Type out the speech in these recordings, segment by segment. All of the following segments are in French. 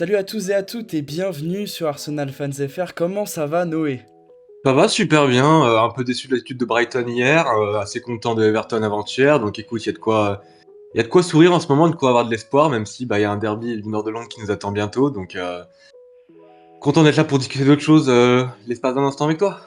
Salut à tous et à toutes et bienvenue sur Arsenal Fans FR. Comment ça va, Noé? Ça va super bien, un peu déçu de l'attitude de Brighton hier, assez content de Everton avant-hier, donc écoute, il y a de quoi sourire en ce moment, de quoi avoir de l'espoir, même si bah, il y a un derby du nord de Londres qui nous attend bientôt, donc content d'être là pour discuter d'autres choses l'espace d'un instant avec toi.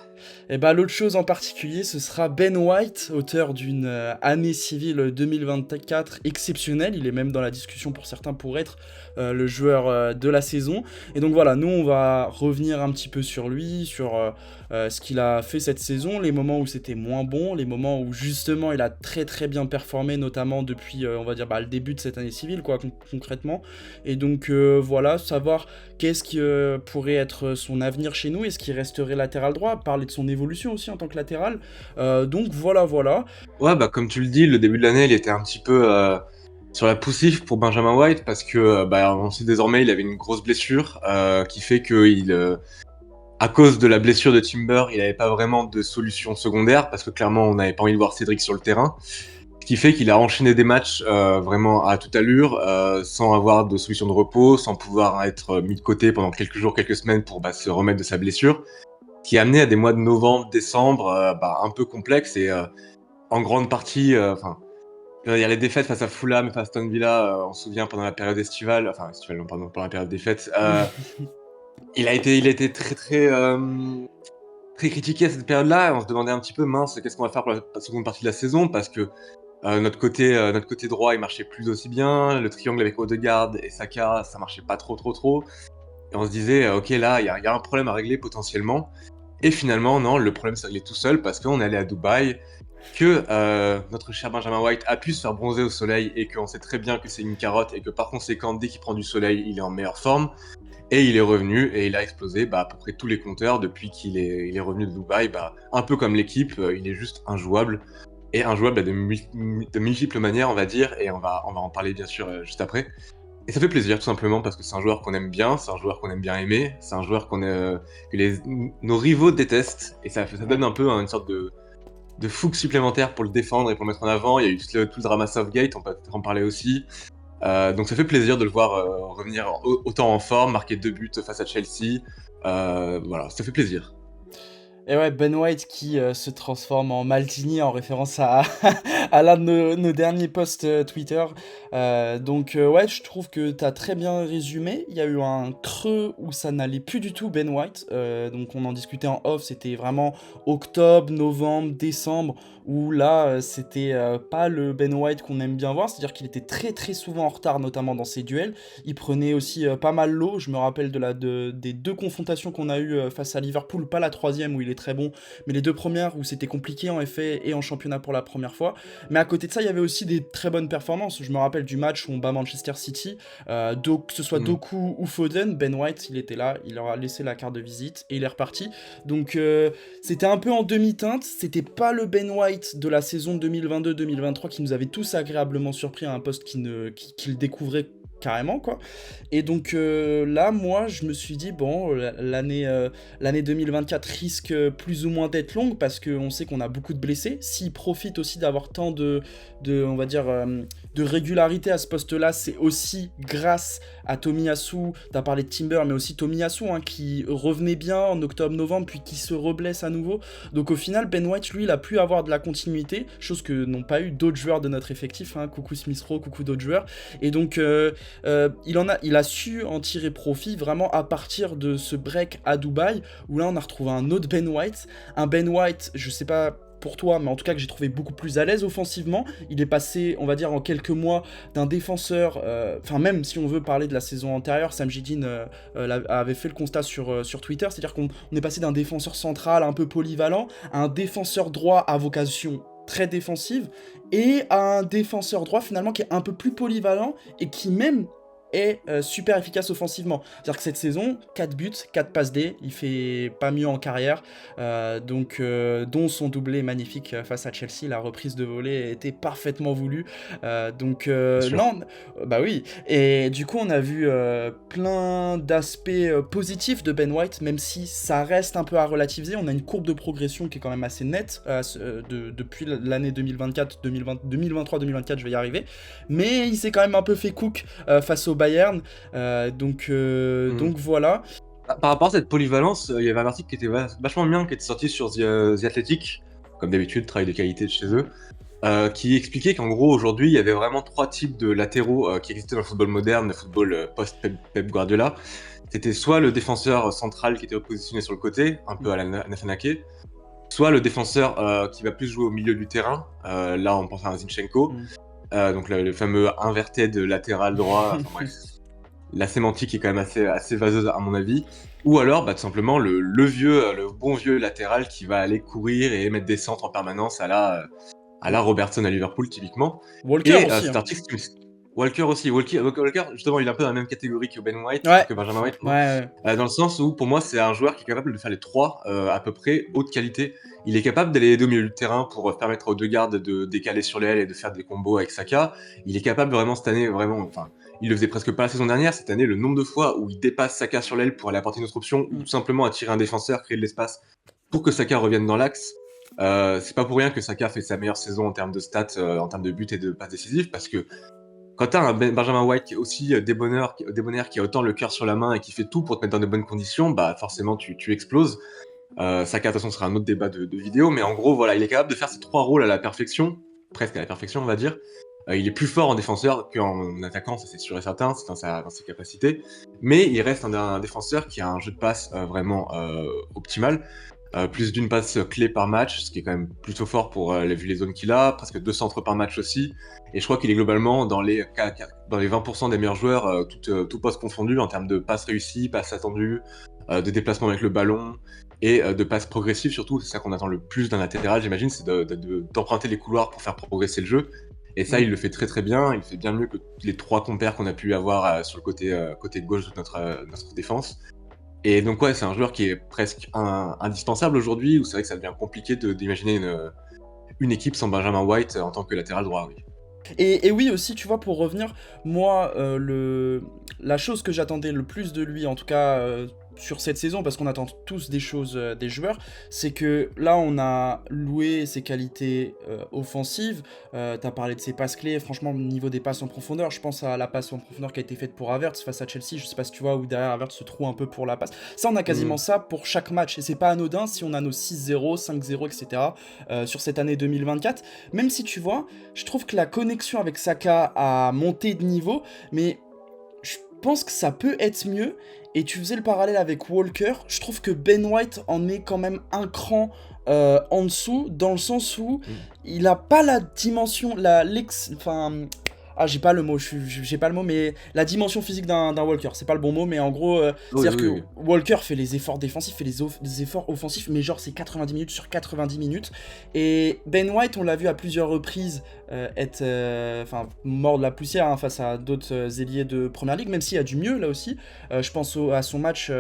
Et bah l'autre chose en particulier, ce sera Ben White, auteur d'une année civile 2024 exceptionnelle. Il est même dans la discussion pour certains pour être le joueur de la saison. Et donc voilà, nous on va revenir un petit peu sur lui, sur ce qu'il a fait cette saison, les moments où c'était moins bon, les moments où justement il a très très bien performé, notamment depuis on va dire le début de cette année civile quoi concrètement. Et donc voilà, savoir qu'est-ce qui pourrait être son avenir chez nous, est-ce qu'il resterait latéral droit, parler de son évolution aussi en tant que latéral. Donc voilà. Ouais, bah comme tu le dis, le début de l'année, il était un petit peu sur la poussif pour Benjamin White, parce que bah, on sait désormais il avait une grosse blessure qui fait que à cause de la blessure de Timber, il n'avait pas vraiment de solution secondaire, parce que clairement on n'avait pas envie de voir Cédric sur le terrain. Ce qui fait qu'il a enchaîné des matchs vraiment à toute allure, sans avoir de solution de repos, sans pouvoir être mis de côté pendant quelques jours, quelques semaines pour se remettre de sa blessure, qui a amené à des mois de novembre, décembre un peu complexes et en grande partie, il y a les défaites face à Fulham et face à Aston Villa, on se souvient pendant la période estivale, enfin estivale non pardon, pendant la période des fêtes, il a été très critiqué à cette période-là, et on se demandait un petit peu mince, qu'est-ce qu'on va faire pour la seconde partie de la saison, parce que notre côté droit, il marchait plus aussi bien. Le triangle avec Odegaard et Saka, ça marchait pas trop. Et on se disait, ok, là, il y a un problème à régler potentiellement. Et finalement, non, le problème s'est réglé tout seul parce qu'on est allé à Dubaï, que notre cher Benjamin White a pu se faire bronzer au soleil et qu'on sait très bien que c'est une carotte et que par conséquent, dès qu'il prend du soleil, il est en meilleure forme. Et il est revenu et il a explosé à peu près tous les compteurs depuis il est revenu de Dubaï. Un peu comme l'équipe, il est juste injouable. Et injouable de multiples manières, on va dire, et on va en parler bien sûr juste après. Et ça fait plaisir tout simplement parce que c'est un joueur qu'on aime bien, c'est un joueur qu'on aime bien aimer, c'est un joueur que nos rivaux détestent, et ça donne un peu une sorte de fougue supplémentaire pour le défendre et pour le mettre en avant. Il y a eu tout le drama Southgate, on peut peut-être en parler aussi. Donc ça fait plaisir de le voir revenir autant en forme, marquer 2 buts face à Chelsea. Voilà, ça fait plaisir. Et ouais, Ben White qui se transforme en Maldini en référence à, à l'un de nos derniers posts Twitter. Donc ouais, je trouve que t'as très bien résumé. Il y a eu un creux où ça n'allait plus du tout Ben White. Donc on en discutait en off, c'était vraiment octobre, novembre, décembre, où là c'était pas le Ben White qu'on aime bien voir. C'est-à-dire qu'il était très très souvent en retard, notamment dans ses duels. Il prenait aussi pas mal l'eau. Je me rappelle des deux confrontations qu'on a eues face à Liverpool, pas la troisième où il est très bon, mais les deux premières où c'était compliqué en effet et en championnat pour la première fois. Mais à côté de ça, il y avait aussi des très bonnes performances. Je me rappelle du match où on bat Manchester City, que ce soit Mm. Doku ou Foden, Ben White, il était là, il leur a laissé la carte de visite et il est reparti. Donc c'était un peu en demi-teinte, c'était pas le Ben White de la saison 2022-2023 qui nous avait tous agréablement surpris à un poste qu'il découvrait carrément quoi. Et donc là moi je me suis dit bon l'année 2024 risque plus ou moins d'être longue parce qu'on sait qu'on a beaucoup de blessés. S'il profite aussi d'avoir tant on va dire de régularité à ce poste là, c'est aussi grâce à Tomiyasu. T'as parlé de Timber mais aussi Tomiyasu hein, qui revenait bien en octobre-novembre puis qui se reblesse à nouveau. Donc au final Ben White lui il a pu avoir de la continuité, chose que n'ont pas eu d'autres joueurs de notre effectif hein. Coucou Smith Rowe, coucou d'autres joueurs. Et donc il a su en tirer profit vraiment à partir de ce break à Dubaï où là on a retrouvé un autre Ben White, un Ben White, je sais pas pour toi, mais en tout cas que j'ai trouvé beaucoup plus à l'aise offensivement. Il est passé, on va dire, en quelques mois d'un défenseur, enfin même si on veut parler de la saison antérieure, Sam Gidin avait fait le constat sur Twitter, c'est-à-dire qu'on est passé d'un défenseur central un peu polyvalent à un défenseur droit à vocation très défensive et à un défenseur droit finalement qui est un peu plus polyvalent et qui même est super efficace offensivement. C'est-à-dire que cette saison, 4 buts, 4 passes D, il fait pas mieux en carrière, dont son doublé magnifique face à Chelsea, la reprise de volée était parfaitement voulue, Bien sûr. non, bah oui, et du coup on a vu plein d'aspects positifs de Ben White, même si ça reste un peu à relativiser, on a une courbe de progression qui est quand même assez nette depuis l'année 2024, 2023-2024, je vais y arriver, mais il s'est quand même un peu fait cook face au Bayern. Donc voilà. Par rapport à cette polyvalence, il y avait un article qui était vachement bien, qui était sorti sur The Athletic, comme d'habitude, travail de qualité de chez eux, qui expliquait qu'en gros, aujourd'hui, il y avait vraiment 3 types de latéraux qui existaient dans le football moderne, le football post-Pep Guardiola. C'était soit le défenseur central qui était repositionné sur le côté, un peu à la Nathan Ake, soit le défenseur qui va plus jouer au milieu du terrain, là on pense à un Zinchenko, donc le fameux inverté de latéral droit, enfin bref, la sémantique est quand même assez vaseuse à mon avis, ou alors tout simplement le bon vieux latéral qui va aller courir et mettre des centres en permanence à la Robertson à Liverpool typiquement. Walker Et aussi. cet article, Walker aussi, Walker justement il est un peu dans la même catégorie que Ben White, Ouais. que Benjamin White, Ouais. dans le sens où pour moi c'est un joueur qui est capable de faire les 3 à peu près haute qualité. Il est capable d'aller aider au milieu du terrain pour permettre aux deux gardes de décaler sur l'aile et de faire des combos avec Saka. Il est capable vraiment cette année, il le faisait presque pas la saison dernière, cette année le nombre de fois où il dépasse Saka sur l'aile pour aller apporter une autre option ou tout simplement attirer un défenseur, créer de l'espace pour que Saka revienne dans l'axe. C'est pas pour rien que Saka fait sa meilleure saison en termes de stats, en termes de buts et de passes décisives, parce que quand t'as un Benjamin White qui est aussi débonnaire, qui a autant le cœur sur la main et qui fait tout pour te mettre dans de bonnes conditions, forcément tu exploses. Saka, de toute façon, sera un autre débat de vidéo, mais en gros, voilà, il est capable de faire ces 3 rôles à la perfection, presque à la perfection, on va dire. Il est plus fort en défenseur qu'en attaquant, ça c'est sûr et certain, c'est dans ses capacités. Mais il reste un défenseur qui a un jeu de passe vraiment optimal. Plus d'une passe clé par match, ce qui est quand même plutôt fort pour vu les zones qu'il a, presque 2 centres par match aussi. Et je crois qu'il est globalement dans les 20% des meilleurs joueurs, tout poste confondu, en termes de passes réussies, passes attendues, de déplacement avec le ballon, et de passes progressives surtout. C'est ça qu'on attend le plus d'un latéral, j'imagine, c'est d'emprunter les couloirs pour faire progresser le jeu. Et ça, il le fait très très bien, il fait bien mieux que les 3 compères qu'on a pu avoir sur le côté gauche de notre défense. Et donc ouais, c'est un joueur qui est presque indispensable aujourd'hui, où c'est vrai que ça devient compliqué d'imaginer une équipe sans Benjamin White en tant que latéral droit, oui. Et oui aussi, tu vois, pour revenir, moi, la chose que j'attendais le plus de lui, en tout cas sur cette saison, parce qu'on attend tous des choses des joueurs, c'est que là, on a loué ses qualités offensives. T'as parlé de ses passes clés, franchement, au niveau des passes en profondeur, je pense à la passe en profondeur qui a été faite pour Havertz face à Chelsea, je sais pas si tu vois, où derrière Havertz se trouve un peu pour la passe. Ça, on a quasiment ça pour chaque match, et c'est pas anodin si on a nos 6-0, 5-0, etc. Sur cette année 2024. Même si tu vois, je trouve que la connexion avec Saka a monté de niveau, mais je pense que ça peut être mieux. Et tu faisais le parallèle avec Walker, je trouve que Ben White en est quand même un cran en dessous, dans le sens où il a pas la dimension, j'ai pas le mot, j'ai pas le mot, mais la dimension physique d'un Walker, c'est pas le bon mot, mais en gros, c'est-à-dire que Walker fait les efforts défensifs, fait les efforts offensifs, mais genre c'est 90 minutes sur 90 minutes, et Ben White, on l'a vu à plusieurs reprises mort de la poussière face à d'autres ailiers de Première Ligue, même s'il y a du mieux là aussi. Je pense à son match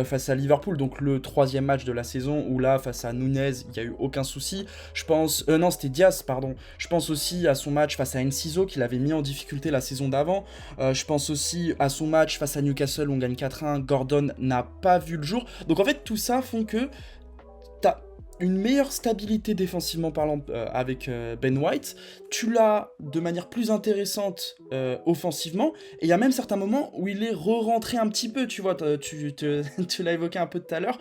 face à Liverpool, donc le 3e match de la saison, où là, face à Nunez, il n'y a eu aucun souci. Je pense... non, c'était Diaz, pardon. Je pense aussi à son match face à Enciso, qu'il avait mis en difficulté la saison d'avant. Je pense aussi à son match face à Newcastle, où on gagne 4-1. Gordon n'a pas vu le jour. Donc en fait, tout ça font que t'as une meilleure stabilité défensivement parlant avec Ben White, tu l'as de manière plus intéressante offensivement, et il y a même certains moments où il est re-rentré un petit peu, tu vois, tu l'as évoqué un peu tout à l'heure,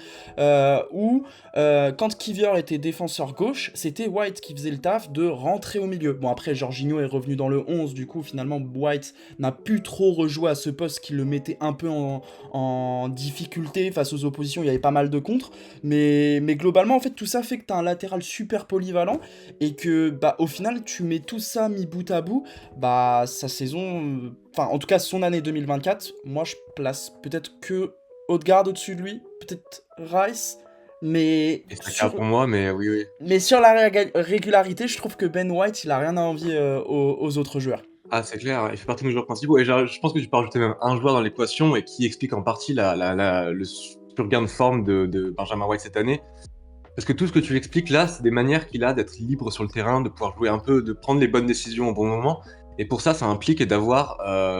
où quand Kivior était défenseur gauche, c'était White qui faisait le taf de rentrer au milieu. Bon, après, Jorginho est revenu dans le 11, du coup, finalement, White n'a plus trop rejoué à ce poste qui le mettait un peu en difficulté face aux oppositions, il y avait pas mal de contres, mais globalement, en fait, tout ça fait que t'as un latéral super polyvalent, et que, au final, tu mets tout ça mis bout à bout, sa saison... en tout cas, son année 2024, moi, je place peut-être que Odegaard au-dessus de lui, peut-être Rice, mais... Et Saka pour moi, mais oui. Mais sur la régularité, je trouve que Ben White, il a rien à envier aux autres joueurs. Ah, c'est clair, il fait partie de nos joueurs principaux, et je pense que tu peux rajouter même un joueur dans l'équation, et qui explique en partie le surgain de forme de Benjamin White cette année. Parce que tout ce que tu expliques là, c'est des manières qu'il a d'être libre sur le terrain, de pouvoir jouer un peu, de prendre les bonnes décisions au bon moment. Et pour ça implique d'avoir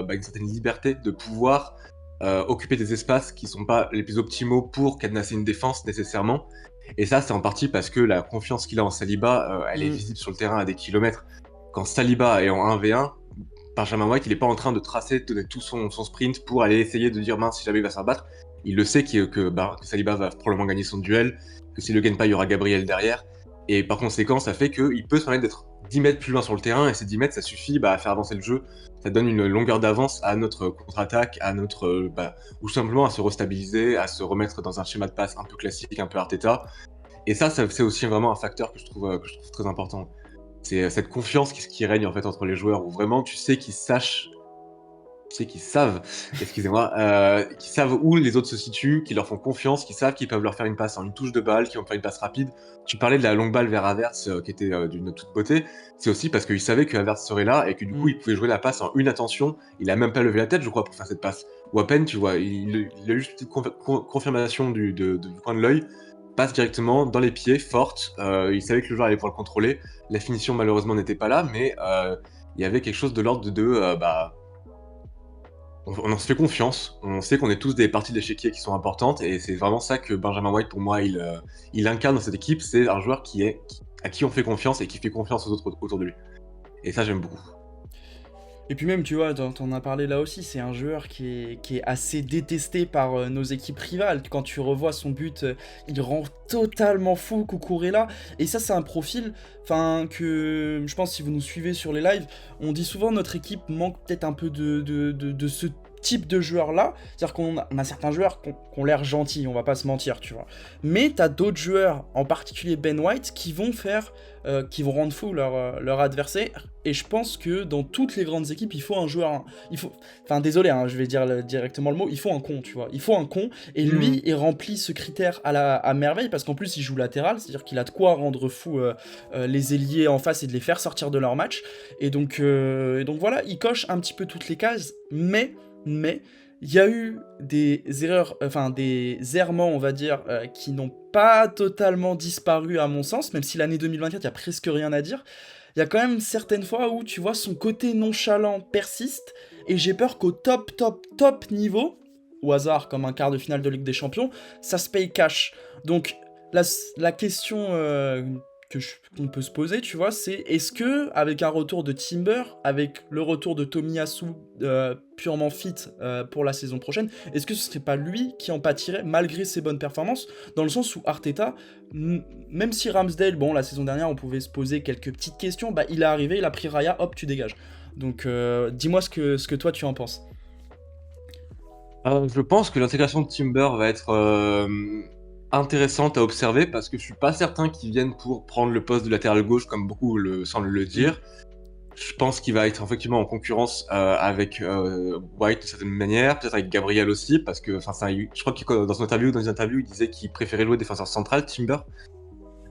une certaine liberté, de pouvoir occuper des espaces qui sont pas les plus optimaux pour cadenasser une défense nécessairement. Et ça, c'est en partie parce que la confiance qu'il a en Saliba, elle est visible sur le terrain à des kilomètres. Quand Saliba est en 1v1, Benjamin White, il est pas en train de tracer, de donner tout son sprint pour aller essayer de dire mince si jamais il va se faire battre. Il le sait que Saliba va probablement gagner son duel, que s'il le gagne pas, il y aura Gabriel derrière. Et par conséquent, ça fait qu'il peut se permettre d'être 10 mètres plus loin sur le terrain, et ces 10 mètres, ça suffit à faire avancer le jeu. Ça donne une longueur d'avance à notre contre-attaque, à notre, ou simplement à se restabiliser, à se remettre dans un schéma de passe un peu classique, un peu Arteta. Et ça c'est aussi vraiment un facteur que je trouve très important. C'est cette confiance qui règne en fait entre les joueurs, où vraiment tu sais qu'ils savent, excusez-moi, qui savent où les autres se situent, qui leur font confiance, qui savent qu'ils peuvent leur faire une passe en une touche de balle, qui vont faire une passe rapide. Tu parlais de la longue balle vers Havertz qui était d'une toute beauté. C'est aussi parce qu'ils savaient que Havertz serait là et que du coup il pouvait jouer la passe en une attention. Il a même pas levé la tête, je crois, pour faire cette passe. Ou à peine, tu vois, il a juste une petite confirmation du coin de l'œil. Passe directement dans les pieds, forte. Il savait que le joueur allait pouvoir le contrôler. La finition malheureusement n'était pas là, mais il y avait quelque chose de l'ordre de on se fait confiance, on sait qu'on est tous des parties de l'échiquier qui sont importantes, et c'est vraiment ça que Benjamin White, pour moi, il incarne dans cette équipe. C'est un joueur à qui on fait confiance et qui fait confiance aux autres autour de lui. Et ça, j'aime beaucoup. Et puis même, tu vois, t'en as parlé là aussi, c'est un joueur qui est assez détesté par nos équipes rivales. Quand tu revois son but, il rend totalement fou Cucurella. Et ça, c'est un profil, que je pense si vous nous suivez sur les lives, on dit souvent notre équipe manque peut-être un peu de ce type de joueur-là. C'est-à-dire on a certains joueurs qui ont l'air gentils, on va pas se mentir, tu vois. Mais t'as d'autres joueurs, en particulier Ben White, qui vont rendre fou leur adversaire. Et je pense que dans toutes les grandes équipes, il faut un joueur. Désolé, je vais dire directement le mot, il faut un con, tu vois. Il faut un con. Et lui, il remplit ce critère à merveille, parce qu'en plus, il joue latéral, c'est-à-dire qu'il a de quoi rendre fou les ailiers en face et de les faire sortir de leur match. Et donc voilà, il coche un petit peu toutes les cases, mais il y a eu des erreurs, des errements, on va dire, qui n'ont pas totalement disparu à mon sens, même si l'année 2024, il y a presque rien à dire. Il y a quand même certaines fois où, tu vois, son côté nonchalant persiste, et j'ai peur qu'au top niveau, au hasard, comme un quart de finale de Ligue des Champions, ça se paye cash. Donc, la question qu'on peut se poser, tu vois, c'est est-ce que, avec un retour de Timber, avec le retour de Tomiyasu purement fit pour la saison prochaine, est-ce que ce serait pas lui qui en pâtirait malgré ses bonnes performances, dans le sens où Arteta, même si Ramsdale, bon, la saison dernière, on pouvait se poser quelques petites questions, il est arrivé, il a pris Raya, hop, tu dégages. Donc, dis-moi ce que toi tu en penses. Je pense que l'intégration de Timber va être intéressante à observer, parce que je suis pas certain qu'il vienne pour prendre le poste de latéral gauche comme beaucoup semblent le dire. Je pense qu'il va être effectivement en concurrence avec White de certaine manière, peut-être avec Gabriel aussi, parce que je crois que dans une interview, il disait qu'il préférait jouer défenseur central, Timber.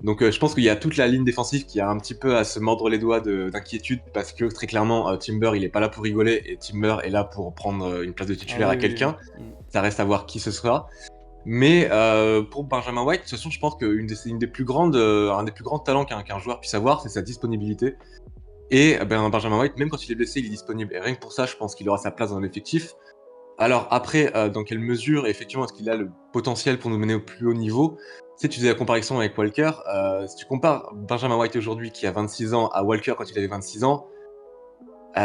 Donc je pense qu'il y a toute la ligne défensive qui a un petit peu à se mordre les doigts d'inquiétude, parce que très clairement Timber il est pas là pour rigoler, et Timber est là pour prendre une place de titulaire à quelqu'un. Ça reste à voir qui ce sera. Mais pour Benjamin White, de toute façon, je pense qu'un des plus grands talents qu'un joueur puisse avoir, c'est sa disponibilité. Et Benjamin White, même quand il est blessé, il est disponible. Et rien que pour ça, je pense qu'il aura sa place dans l'effectif. Alors après, dans quelle mesure, effectivement, est-ce qu'il a le potentiel pour nous mener au plus haut niveau? Tu sais, tu faisais la comparaison avec Walker. Si tu compares Benjamin White aujourd'hui, qui a 26 ans, à Walker quand il avait 26 ans,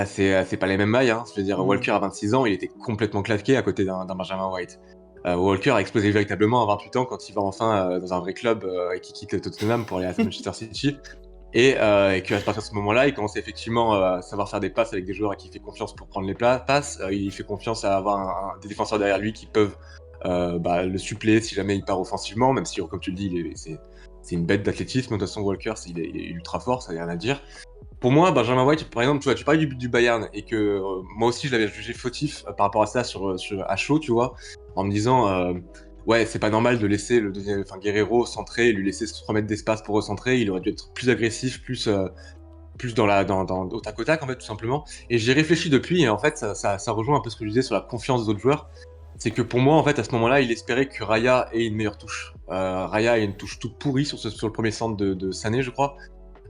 c'est pas les mêmes mailles. Je veux dire, Walker à 26 ans, il était complètement claqué à côté d'un Benjamin White. Walker a explosé véritablement à 28 ans quand il va enfin dans un vrai club et qu'il quitte Tottenham pour aller à Manchester City. Et qu'à partir de ce moment-là, il commence effectivement à savoir faire des passes avec des joueurs à qui il fait confiance pour prendre les passes. Il fait confiance à avoir des défenseurs derrière lui qui peuvent le suppléer si jamais il part offensivement, même si, comme tu le dis, c'est une bête d'athlétisme. De toute façon, Walker, il est ultra fort, ça n'a rien à dire. Pour moi, Benjamin White, par exemple, tu parlais du Bayern, et que moi aussi, je l'avais jugé fautif par rapport à ça à chaud, tu vois, en me disant, ouais, c'est pas normal de laisser Guerrero centrer et lui laisser se remettre d'espace pour recentrer. Il aurait dû être plus agressif, plus au tac au tac, en fait, tout simplement. Et j'y ai réfléchi depuis, et en fait, ça rejoint un peu ce que je disais sur la confiance des autres joueurs. C'est que pour moi, en fait, à ce moment-là, il espérait que Raya ait une meilleure touche. Raya a une touche toute pourrie sur le premier centre de Sané, je crois.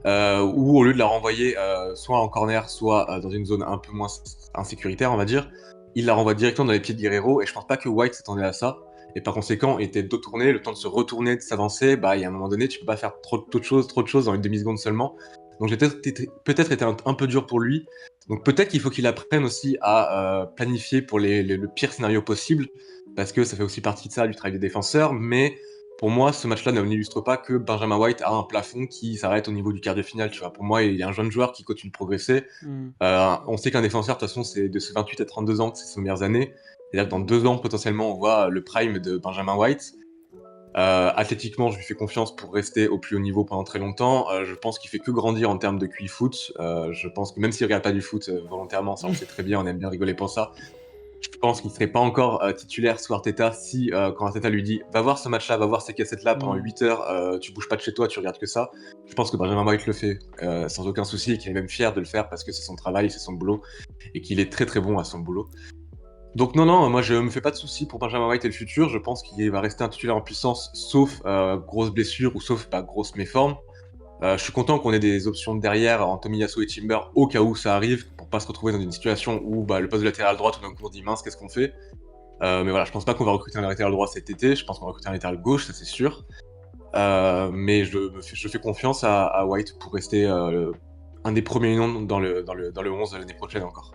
Où au lieu de la renvoyer soit en corner, soit dans une zone un peu moins insécuritaire, on va dire, il la renvoie directement dans les pieds de Guerrero, et je pense pas que White s'attendait à ça. Et par conséquent, il était dos tourné, le temps de se retourner, de s'avancer, il y a un moment donné, tu peux pas faire trop de choses dans une demi-seconde seulement. Donc j'ai peut-être été un peu dur pour lui, Donc peut-être qu'il faut qu'il apprenne aussi à planifier pour le pire scénario possible, parce que ça fait aussi partie de ça, du travail des défenseurs. Mais pour moi, ce match-là n'illustre pas que Benjamin White a un plafond qui s'arrête au niveau du quart de finale. Tu vois. Pour moi, il y a un jeune joueur qui continue de progresser. Hmm. On sait qu'un défenseur, de toute façon, c'est de ses 28 à 32 ans que c'est ses meilleures années. C'est-à-dire que dans 2 ans, potentiellement, on voit le prime de Benjamin White. Athlétiquement, je lui fais confiance pour rester au plus haut niveau pendant très longtemps. Je pense qu'il fait que grandir en termes de QI foot. Je pense que même s'il regarde pas du foot volontairement, ça on le sait très bien, on aime bien rigoler pour ça. Je pense qu'il serait pas encore titulaire sous Arteta si quand Arteta lui dit va voir ce match-là, va voir ces cassettes-là pendant 8 heures, tu bouges pas de chez toi, tu regardes que ça. Je pense que Benjamin White le fait sans aucun souci et qu'il est même fier de le faire parce que c'est son travail, c'est son boulot et qu'il est très très bon à son boulot. Donc non, moi je me fais pas de soucis pour Benjamin White et le futur. Je pense qu'il va rester un titulaire en puissance, sauf grosse blessure ou sauf grosse méforme. Je suis content qu'on ait des options derrière en Tomiyasu et Timber au cas où ça arrive, pour pas se retrouver dans une situation où le poste de latéral droit, tout d'un coup on dit mince, qu'est-ce qu'on fait. Mais voilà, je pense pas qu'on va recruter un latéral droit cet été. Je pense qu'on va recruter un latéral gauche, ça c'est sûr. Mais je fais confiance à White pour rester un des premiers noms dans le 11 de l'année prochaine encore.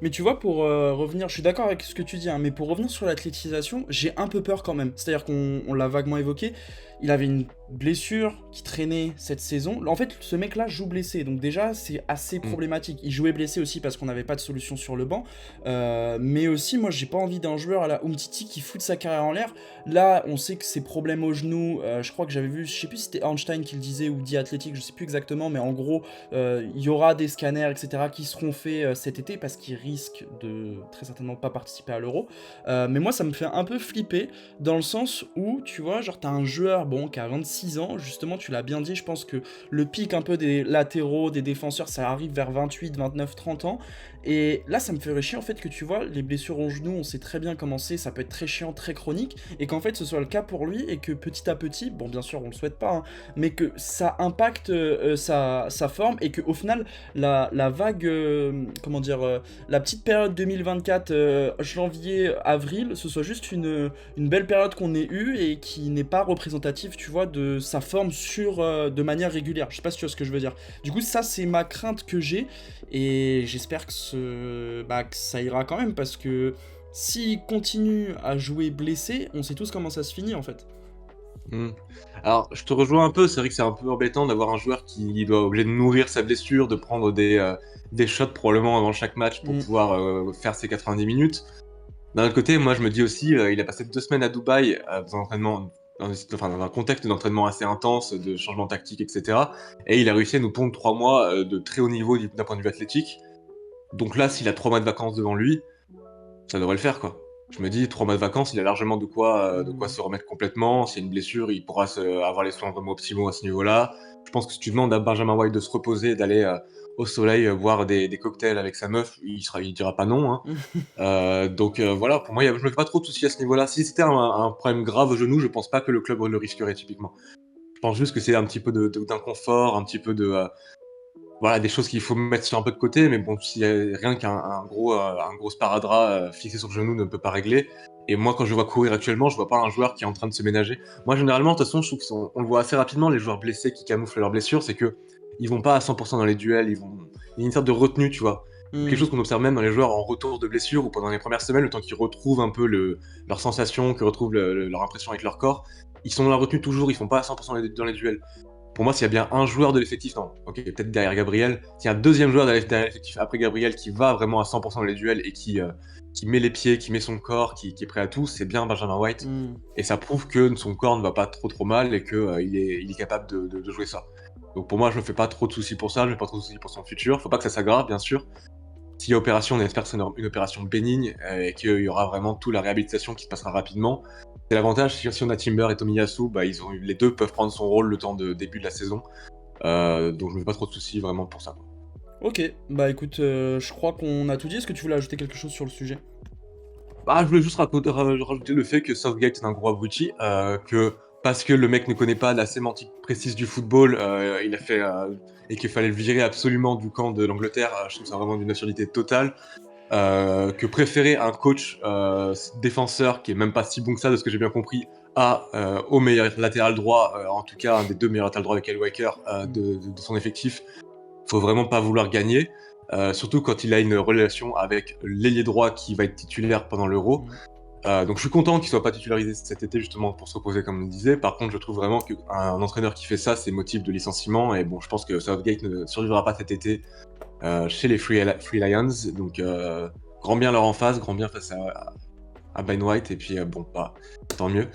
Mais tu vois, pour revenir, je suis d'accord avec ce que tu dis, hein, mais pour revenir sur l'athlétisation, j'ai un peu peur quand même. C'est-à-dire qu'on l'a vaguement évoqué, il avait une blessure qui traînait cette saison. En fait, ce mec-là joue blessé, donc déjà, c'est assez problématique. Il jouait blessé aussi parce qu'on n'avait pas de solution sur le banc. Mais aussi, moi, j'ai pas envie d'un joueur à la Umtiti qui fout sa carrière en l'air. Là, on sait que ses problèmes au genou, je crois que j'avais vu, je sais plus si c'était Einstein qui le disait ou dit Athletic, je sais plus exactement, mais en gros, il y aura des scanners, etc., qui seront faits cet été parce qu'il risque de très certainement pas participer à l'Euro. Mais moi, ça me fait un peu flipper dans le sens où, tu vois, genre, t'as un joueur, bon, qui a 26 ans, justement, tu l'as bien dit, je pense que le pic un peu des latéraux, des défenseurs, ça arrive vers 28, 29, 30 ans. Et là, ça me ferait chier en fait que tu vois, les blessures au genou, on sait très bien comment c'est, ça peut être très chiant, très chronique, et qu'en fait ce soit le cas pour lui, et que petit à petit, bon bien sûr on le souhaite pas, hein, mais que ça impacte sa forme, et qu'au final, la vague, comment dire, la petite période 2024, janvier, avril, ce soit juste une belle période qu'on ait eue, et qui n'est pas représentative, tu vois, de sa forme de manière régulière. Je sais pas si tu vois ce que je veux dire. Du coup, ça c'est ma crainte que j'ai, et j'espère que ça ira quand même, parce que s'il continue à jouer blessé, on sait tous comment ça se finit en fait. Mm. Alors, je te rejoins un peu, c'est vrai que c'est un peu embêtant d'avoir un joueur qui doit obligé de nourrir sa blessure, de prendre des shots probablement avant chaque match pour pouvoir faire ses 90 minutes. D'un autre côté, moi je me dis aussi, il a passé 2 semaines à Dubaï dans un entraînement, dans un contexte d'entraînement assez intense, de changement tactique, etc. Et il a réussi à nous pondre 3 mois de très haut niveau d'un point de vue athlétique. Donc là, s'il a 3 mois de vacances devant lui, ça devrait le faire, quoi. Je me dis, 3 mois de vacances, il a largement de quoi se remettre complètement. S'il y a une blessure, il pourra avoir les soins vraiment optimaux à ce niveau-là. Je pense que si tu demandes à Benjamin White de se reposer, d'aller au soleil boire des cocktails avec sa meuf, il dira pas non. Hein. Donc voilà, pour moi, je me fais pas trop de soucis à ce niveau-là. Si c'était un problème grave au genou, je pense pas que le club le risquerait typiquement. Je pense juste que c'est un petit peu d'inconfort, un petit peu voilà, des choses qu'il faut mettre sur un peu de côté, mais bon, si rien qu'un gros sparadrap fixé sur le genou ne peut pas régler. Et moi, quand je vois courir actuellement, je vois pas un joueur qui est en train de se ménager. Moi, généralement, de toute façon, je trouve qu'on le voit assez rapidement, les joueurs blessés qui camouflent leurs blessures, c'est que ils vont pas à 100% dans les duels, il y a une sorte de retenue, tu vois. Quelque chose qu'on observe même dans les joueurs en retour de blessure ou pendant les premières semaines, le temps qu'ils retrouvent un peu leurs sensations, qu'ils retrouvent leur impression avec leur corps, ils sont dans la retenue toujours, ils font pas à 100% dans les duels. Pour moi, s'il y a bien un joueur de l'effectif, non, ok, peut-être derrière Gabriel, s'il y a un deuxième joueur derrière l'effectif après Gabriel qui va vraiment à 100% dans les duels et qui met les pieds, qui met son corps, qui est prêt à tout, c'est bien Benjamin White. Et ça prouve que son corps ne va pas trop mal et qu'il est capable de jouer ça. Donc pour moi, je me fais pas trop de soucis pour ça, je me fais pas trop de soucis pour son futur. Faut pas que ça s'aggrave, bien sûr. S'il y a opération, on espère que c'est une opération bénigne et qu'il y aura vraiment toute la réhabilitation qui se passera rapidement. C'est l'avantage, si on a Timber et Tomiyasu, les deux peuvent prendre son rôle le temps de début de la saison. Donc je me fais pas trop de soucis vraiment pour ça. Ok, bah écoute, je crois qu'on a tout dit. Est-ce que tu voulais ajouter quelque chose sur le sujet? Je voulais juste rajouter le fait que Southgate est un gros abruti, que parce que le mec ne connaît pas la sémantique précise du football, il a fait et qu'il fallait le virer absolument du camp de l'Angleterre. Je trouve ça vraiment d'une absurdité totale. Que préférer un coach défenseur qui est même pas si bon que ça, de ce que j'ai bien compris, au meilleur latéral droit, en tout cas un des deux meilleurs latéral droits avec Kyle Walker de son effectif. Faut vraiment pas vouloir gagner. surtout quand il a une relation avec l'ailier droit qui va être titulaire pendant l'Euro. Donc je suis content qu'il soit pas titularisé cet été justement pour se reposer comme on disait. Par contre, je trouve vraiment qu'un entraîneur qui fait ça, c'est motif de licenciement. Et bon, je pense que Southgate ne survivra pas cet été chez les Free Lions. Donc grand bien leur en face, grand bien face à Ben White. Et puis bon, bah, tant mieux.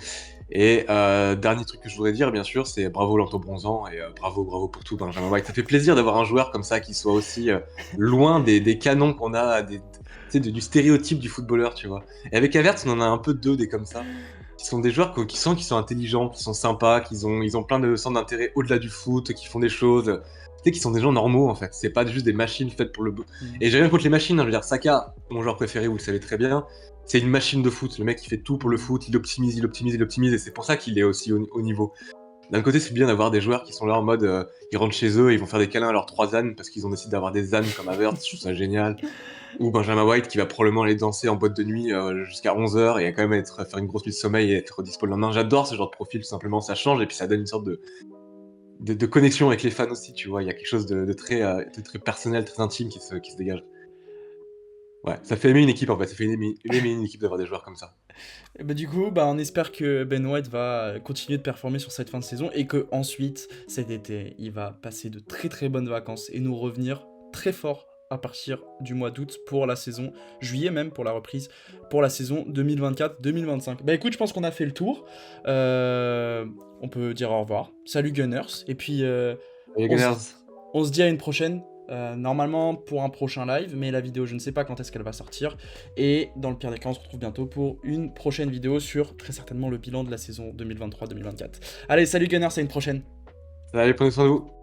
Et dernier truc que je voudrais dire, bien sûr, c'est bravo Lanto Bronzan et bravo pour tout Benjamin White. Ça fait plaisir d'avoir un joueur comme ça qui soit aussi loin des canons qu'on a, tu sais, du stéréotype du footballeur, tu vois. Et avec Havertz, on en a un peu deux des comme ça, qui sont des joueurs qui sont intelligents, qui sont sympas, ils ont plein de centres d'intérêt au-delà du foot, qui font des choses, tu sais, qui sont des gens normaux en fait. C'est pas juste des machines faites pour le. Et j'ai rien contre les machines, hein, je veux dire, Saka, mon joueur préféré, vous le savez très bien. C'est une machine de foot, le mec il fait tout pour le foot, il optimise, et c'est pour ça qu'il est aussi au niveau. D'un côté, c'est bien d'avoir des joueurs qui sont là en mode, ils rentrent chez eux, ils vont faire des câlins à leurs 3 ânes parce qu'ils ont décidé d'avoir des ânes comme Havertz, je trouve ça génial. Ou Benjamin White qui va probablement aller danser en boîte de nuit jusqu'à 11h et quand même faire une grosse nuit de sommeil et être dispo le lendemain. J'adore ce genre de profil, tout simplement, ça change et puis ça donne une sorte de connexion avec les fans aussi, tu vois. Il y a quelque chose de très personnel, très intime qui se dégage. Ouais, ça fait aimer une équipe en fait, ça fait aimer une équipe d'avoir des joueurs comme ça. Et bah, du coup, bah, on espère que Ben White va continuer de performer sur cette fin de saison et que ensuite, cet été, il va passer de très très bonnes vacances et nous revenir très fort à partir du mois d'août pour la saison, juillet même pour la reprise, pour la saison 2024-2025. Bah écoute, je pense qu'on a fait le tour. On peut dire au revoir. Salut Gunners. Et puis, Les on, se, Gunners, on se dit à une prochaine. Normalement pour un prochain live, mais la vidéo je ne sais pas quand est-ce qu'elle va sortir. Et dans le pire des cas, on se retrouve bientôt pour une prochaine vidéo sur très certainement le bilan de la saison 2023-2024. Allez, salut Gunners, à une prochaine. allez, prenez soin de vous.